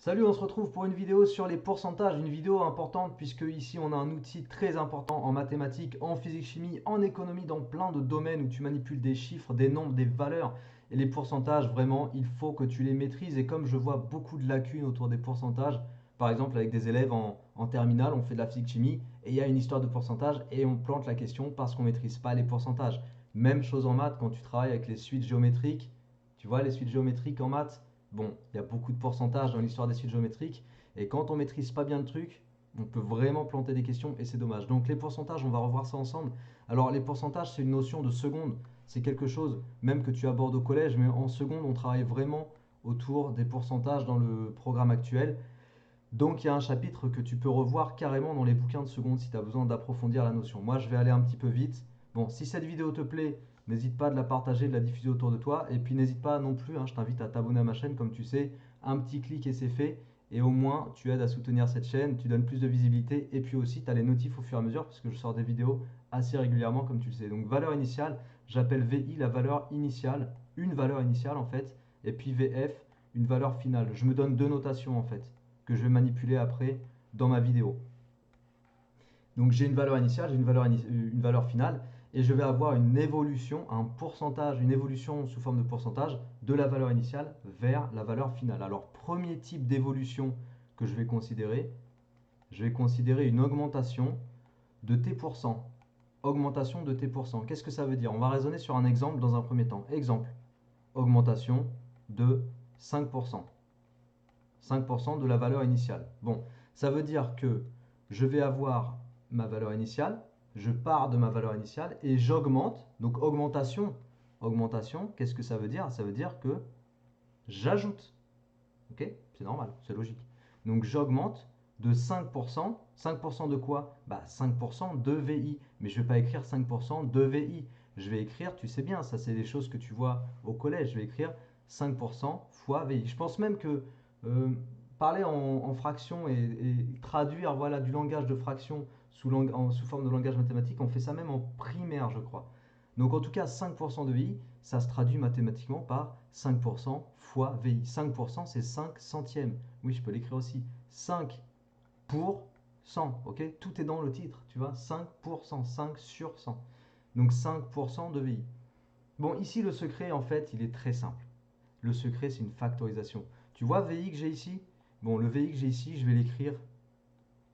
Salut, on se retrouve pour une vidéo sur les pourcentages, une vidéo importante puisque ici on a un outil très important en mathématiques, en physique-chimie, en économie, dans plein de domaines où tu manipules des chiffres, des nombres, des valeurs. Et les pourcentages, vraiment, il faut que tu les maîtrises. Et comme je vois beaucoup de lacunes autour des pourcentages, par exemple avec des élèves en terminale, on fait de la physique-chimie et il y a une histoire de pourcentage et on plante la question parce qu'on ne maîtrise pas les pourcentages. Même chose en maths quand tu travailles avec les suites géométriques. Tu vois, les suites géométriques en maths, bon, il y a beaucoup de pourcentages dans l'histoire des suites géométriques, et quand on maîtrise pas bien le truc, on peut vraiment planter des questions et c'est dommage. Donc les pourcentages, on va revoir ça ensemble. Alors les pourcentages, c'est une notion de seconde. C'est quelque chose même que tu abordes au collège, mais en seconde, on travaille vraiment autour des pourcentages dans le programme actuel. Donc il y a un chapitre que tu peux revoir carrément dans les bouquins de seconde si tu as besoin d'approfondir la notion. Moi, je vais aller un petit peu vite. Bon, si cette vidéo te plaît, n'hésite pas de la partager, de la diffuser autour de toi. Et puis n'hésite pas non plus, je t'invite à t'abonner à ma chaîne, comme tu sais, un petit clic et c'est fait. Et au moins, tu aides à soutenir cette chaîne, tu donnes plus de visibilité. Et puis aussi, tu as les notifs au fur et à mesure, parce que je sors des vidéos assez régulièrement, comme tu le sais. Donc valeur initiale, j'appelle VI la valeur initiale, une valeur initiale en fait. Et puis VF, une valeur finale. Je me donne deux notations en fait que je vais manipuler après dans ma vidéo. Donc j'ai une valeur initiale, j'ai une valeur finale, et je vais avoir une évolution, un pourcentage, une évolution sous forme de pourcentage de la valeur initiale vers la valeur finale. Alors premier type d'évolution que je vais considérer une augmentation de t%. Augmentation de t%. Qu'est-ce que ça veut dire? On va raisonner sur un exemple dans un premier temps. Exemple, augmentation de 5%. 5% de la valeur initiale. Bon, ça veut dire que je vais avoir ma valeur initiale, je pars de ma valeur initiale et j'augmente. Donc augmentation, augmentation, qu'est-ce que ça veut dire? Ça veut dire que j'ajoute. Ok? C'est normal, c'est logique. Donc j'augmente de 5%. 5% de quoi? Bah 5% de VI. Mais je ne vais pas écrire 5% de VI. Je vais écrire, tu sais bien, ça c'est des choses que tu vois au collège, je vais écrire 5% fois VI. Je pense même que euh, parler en fraction et traduire voilà, du langage de fraction sous forme de langage mathématique, on fait ça même en primaire, je crois. Donc en tout cas, 5% de VI, ça se traduit mathématiquement par 5% fois VI. 5%, c'est 5 centièmes. Oui, je peux l'écrire aussi. 5 pour 100, ok? Tout est dans le titre, tu vois? 5%, 5 sur 100. Donc 5% de VI. Bon, ici, le secret, en fait, il est très simple. Le secret, c'est une factorisation. Tu vois VI que j'ai ici? Bon, le VI que j'ai ici, je vais l'écrire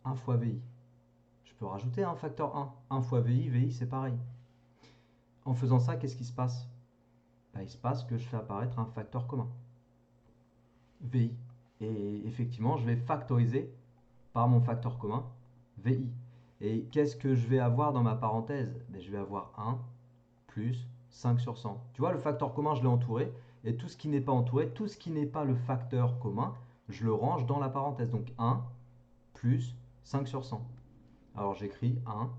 1 fois VI. Je peux rajouter un facteur 1. 1 fois VI, VI, c'est pareil. En faisant ça, qu'est-ce qui se passe? Bah, il se passe que je fais apparaître un facteur commun, VI. Et effectivement, je vais factoriser par mon facteur commun, VI. Et qu'est-ce que je vais avoir dans ma parenthèse? Ben, je vais avoir 1 plus 5 sur 100. Tu vois, le facteur commun, je l'ai entouré. Et tout ce qui n'est pas entouré, tout ce qui n'est pas le facteur commun, je le range dans la parenthèse. Donc 1 plus 5 sur 100. Alors j'écris 1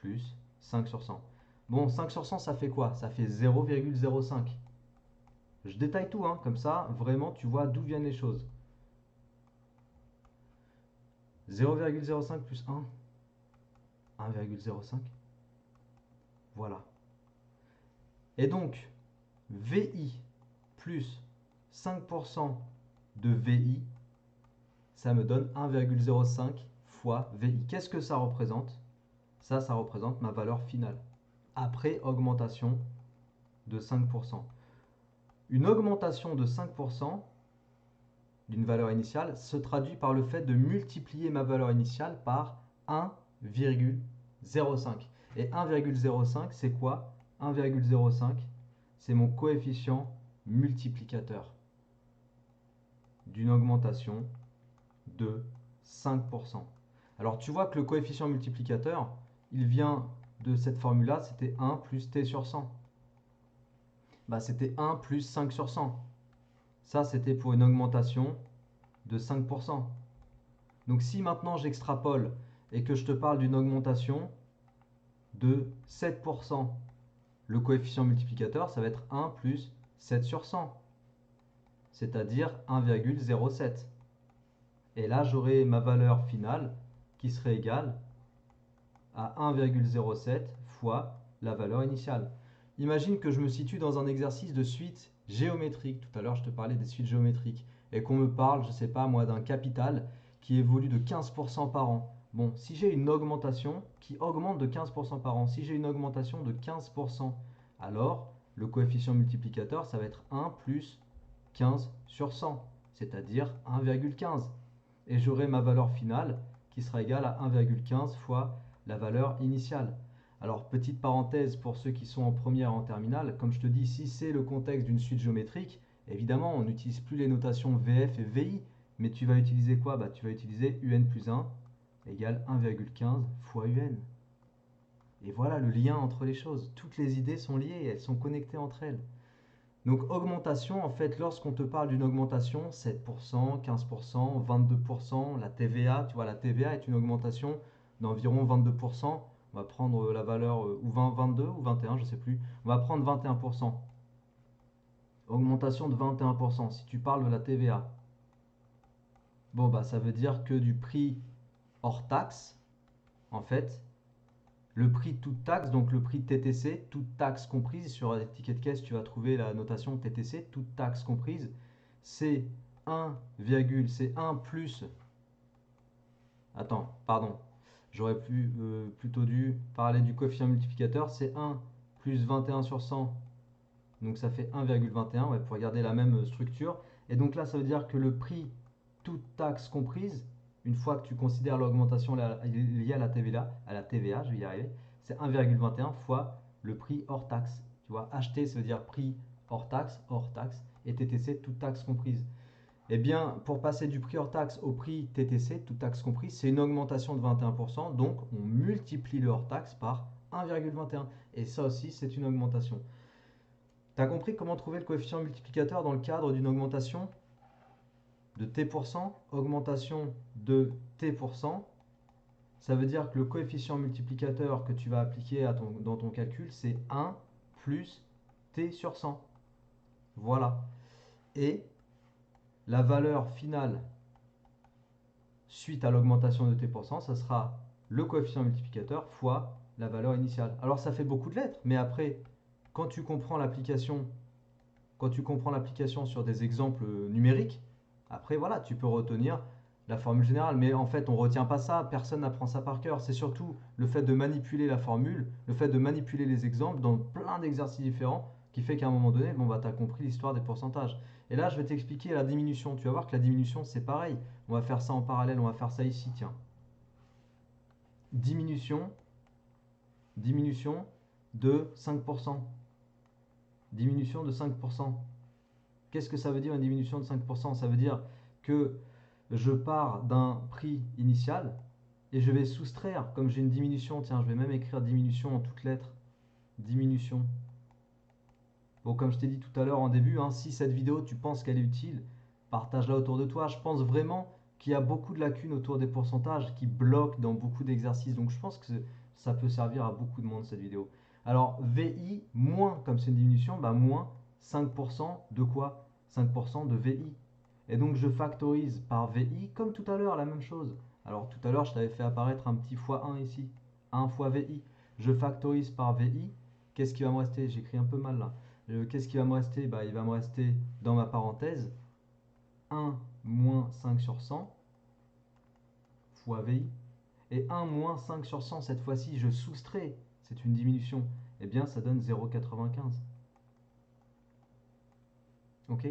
plus 5 sur 100. Bon, 5 sur 100, ça fait quoi? Ça fait 0,05. Je détaille tout, comme ça, vraiment, tu vois d'où viennent les choses. 0,05 plus 1, 1,05. Voilà. Et donc, VI plus 5% de VI, ça me donne 1,05 fois VI. Qu'est-ce que ça représente? Ça représente ma valeur finale, après augmentation de 5%. Une augmentation de 5% d'une valeur initiale se traduit par le fait de multiplier ma valeur initiale par 1,05. Et 1,05, c'est quoi? 1,05, c'est mon coefficient multiplicateur d'une augmentation de 5%. Alors tu vois que le coefficient multiplicateur, il vient de cette formule-là, c'était 1 plus t sur 100. Bah, c'était 1 plus 5 sur 100. Ça, c'était pour une augmentation de 5%. Donc si maintenant j'extrapole et que je te parle d'une augmentation de 7%, le coefficient multiplicateur, ça va être 1 plus 7 sur 100, c'est-à-dire 1,07. Et là, j'aurai ma valeur finale qui serait égale à 1,07 fois la valeur initiale. Imagine que je me situe dans un exercice de suite géométrique. Tout à l'heure, je te parlais des suites géométriques. et qu'on me parle, je ne sais pas moi, d'un capital qui évolue de 15% par an. Bon, si j'ai une augmentation qui augmente de 15% par an, si j'ai une augmentation de 15%, alors le coefficient multiplicateur, ça va être 1 plus 15 sur 100, c'est-à-dire 1,15. Et j'aurai ma valeur finale qui sera égale à 1,15 fois la valeur initiale. Alors, petite parenthèse pour ceux qui sont en première et en terminale, comme je te dis, si c'est le contexte d'une suite géométrique, évidemment, on n'utilise plus les notations VF et VI, mais tu vas utiliser quoi? Tu vas utiliser UN plus 1 égale 1,15 fois UN. Et voilà le lien entre les choses. Toutes les idées sont liées, elles sont connectées entre elles. Donc augmentation, en fait, lorsqu'on te parle d'une augmentation, 7%, 15%, 22%, la TVA, tu vois, la TVA est une augmentation d'environ 22%. On va prendre la valeur ou 20, 22 ou 21, je ne sais plus. On va prendre 21%. Augmentation de 21%. Si tu parles de la TVA, bon, ça veut dire que du prix hors taxe, en fait, le prix toute taxe, donc le prix TTC, toute taxe comprise, sur l'étiquette de caisse, tu vas trouver la notation TTC, toute taxe comprise, c'est 1, c'est 1 plus. Attends, pardon. J'aurais plutôt dû parler du coefficient multiplicateur, c'est 1 plus 21 sur 100. Donc ça fait 1,21, ouais, pour garder la même structure. Et donc là, ça veut dire que le prix, toute taxe comprise, une fois que tu considères l'augmentation liée à la TVA, je vais y arriver, c'est 1,21 fois le prix hors taxe. Tu vois, acheter, ça veut dire prix hors taxe, et TTC, toute taxe comprise. Eh bien, pour passer du prix hors taxe au prix TTC, toute taxe comprise, c'est une augmentation de 21%, donc on multiplie le hors taxe par 1,21. Et ça aussi, c'est une augmentation. Tu as compris comment trouver le coefficient multiplicateur dans le cadre d'une augmentation de t%, augmentation de t%. Ça veut dire que le coefficient multiplicateur que tu vas appliquer dans ton calcul, c'est 1 plus t sur 100. Voilà. Et la valeur finale suite à l'augmentation de t%, ça sera le coefficient multiplicateur fois la valeur initiale. Alors ça fait beaucoup de lettres, mais après, quand tu comprends l'application sur des exemples numériques, après voilà, tu peux retenir la formule générale. Mais en fait, on ne retient pas ça, personne n'apprend ça par cœur. C'est surtout le fait de manipuler la formule, le fait de manipuler les exemples dans plein d'exercices différents qui fait qu'à un moment donné, tu as compris l'histoire des pourcentages. Et là, je vais t'expliquer la diminution. Tu vas voir que la diminution, c'est pareil. On va faire ça en parallèle, on va faire ça ici, tiens. Diminution, diminution de 5%. Diminution de 5%. Qu'est-ce que ça veut dire une diminution de 5%? Ça veut dire que je pars d'un prix initial et je vais soustraire, comme j'ai une diminution, tiens, je vais même écrire diminution en toutes lettres. Diminution. Bon, comme je t'ai dit tout à l'heure en début, si cette vidéo, tu penses qu'elle est utile, partage-la autour de toi. Je pense vraiment qu'il y a beaucoup de lacunes autour des pourcentages qui bloquent dans beaucoup d'exercices. Donc je pense que ça peut servir à beaucoup de monde cette vidéo. Alors VI, moins, comme c'est une diminution, moins 5% de quoi? 5% de VI. Et donc je factorise par VI, comme tout à l'heure, la même chose. Alors tout à l'heure, je t'avais fait apparaître un petit x1 ici. 1 fois VI. Je factorise par VI. Qu'est-ce qui va me rester? J'écris un peu mal là. Qu'est-ce qui va me rester? Il va me rester dans ma parenthèse 1 moins 5 sur 100 fois VI. Et 1 moins 5 sur 100, cette fois-ci, je soustrais. C'est une diminution. Eh bien, ça donne 0,95. Ok?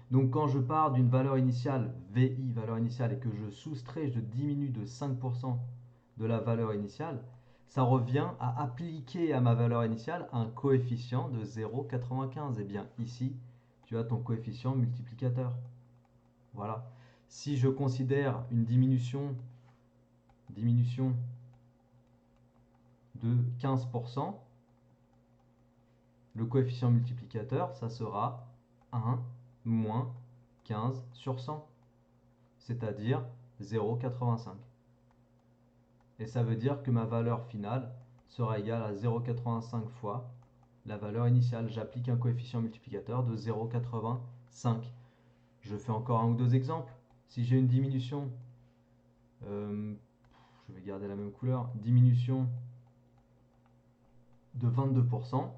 Donc, quand je pars d'une valeur initiale, VI, valeur initiale, et que je soustrais, je diminue de 5% de la valeur initiale, ça revient à appliquer à ma valeur initiale un coefficient de 0,95. Et bien, ici, tu as ton coefficient multiplicateur. Voilà. Si je considère une diminution de 15%, le coefficient multiplicateur, ça sera 1 moins 15 sur 100, c'est-à-dire 0,85. Et ça veut dire que ma valeur finale sera égale à 0,85 fois la valeur initiale. J'applique un coefficient multiplicateur de 0,85. Je fais encore un ou deux exemples. Si j'ai une diminution, je vais garder la même couleur, diminution de 22%,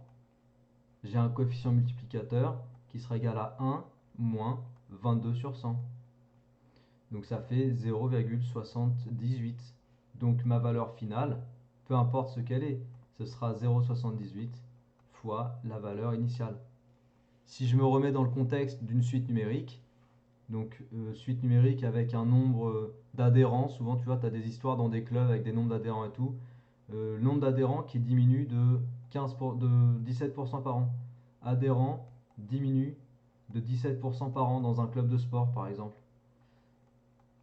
j'ai un coefficient multiplicateur qui sera égal à 1 moins 22 sur 100. Donc ça fait 0,78. Donc ma valeur finale, peu importe ce qu'elle est, ce sera 0,78 fois la valeur initiale. Si je me remets dans le contexte d'une suite numérique, donc suite numérique avec un nombre d'adhérents, souvent tu vois, tu as des histoires dans des clubs avec des nombres d'adhérents et tout, le nombre d'adhérents qui diminue de 17% par an. Adhérents diminue de 17% par an dans un club de sport par exemple.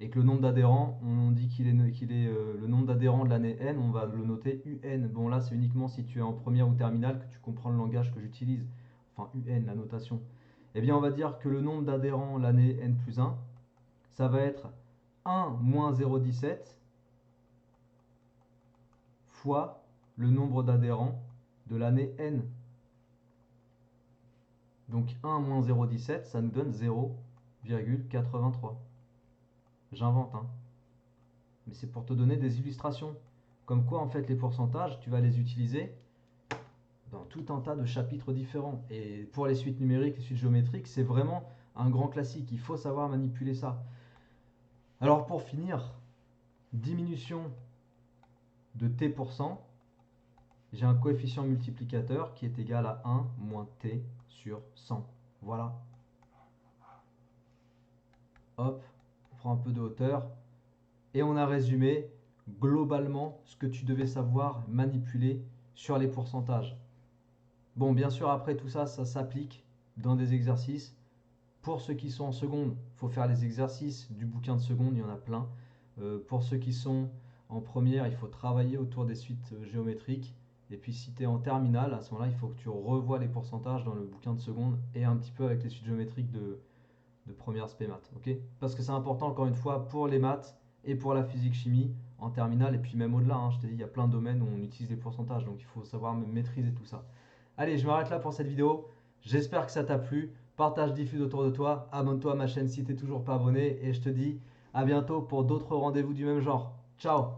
Et que le nombre d'adhérents, on dit qu'il est, le nombre d'adhérents de l'année N, on va le noter UN. Bon là c'est uniquement si tu es en première ou terminale que tu comprends le langage que j'utilise. Enfin UN, la notation. Eh bien on va dire que le nombre d'adhérents l'année N plus 1, ça va être 1 moins 0,17 fois le nombre d'adhérents de l'année N. Donc 1 moins 0,17, ça nous donne 0,83. J'invente, hein. Mais c'est pour te donner des illustrations. Comme quoi, en fait, les pourcentages, tu vas les utiliser dans tout un tas de chapitres différents. Et pour les suites numériques, les suites géométriques, c'est vraiment un grand classique. Il faut savoir manipuler ça. Alors pour finir, diminution de t%, j'ai un coefficient multiplicateur qui est égal à 1 moins t sur 100. Voilà. Hop, on prend un peu de hauteur. Et on a résumé globalement ce que tu devais savoir manipuler sur les pourcentages. Bon, bien sûr, après tout ça, ça s'applique dans des exercices. Pour ceux qui sont en seconde, il faut faire les exercices du bouquin de seconde, il y en a plein. Pour ceux qui sont en première, il faut travailler autour des suites géométriques. Et puis si tu es en terminale, à ce moment-là, il faut que tu revoies les pourcentages dans le bouquin de seconde et un petit peu avec les suites géométriques de première spé maths. Okay, parce que c'est important, encore une fois, pour les maths et pour la physique-chimie en terminale. Et puis même au-delà, hein, je t'ai dit, il y a plein de domaines où on utilise les pourcentages. Donc il faut savoir maîtriser tout ça. Allez, je m'arrête là pour cette vidéo. J'espère que ça t'a plu. Partage, diffuse autour de toi. Abonne-toi à ma chaîne si tu n'es toujours pas abonné. Et je te dis à bientôt pour d'autres rendez-vous du même genre. Ciao!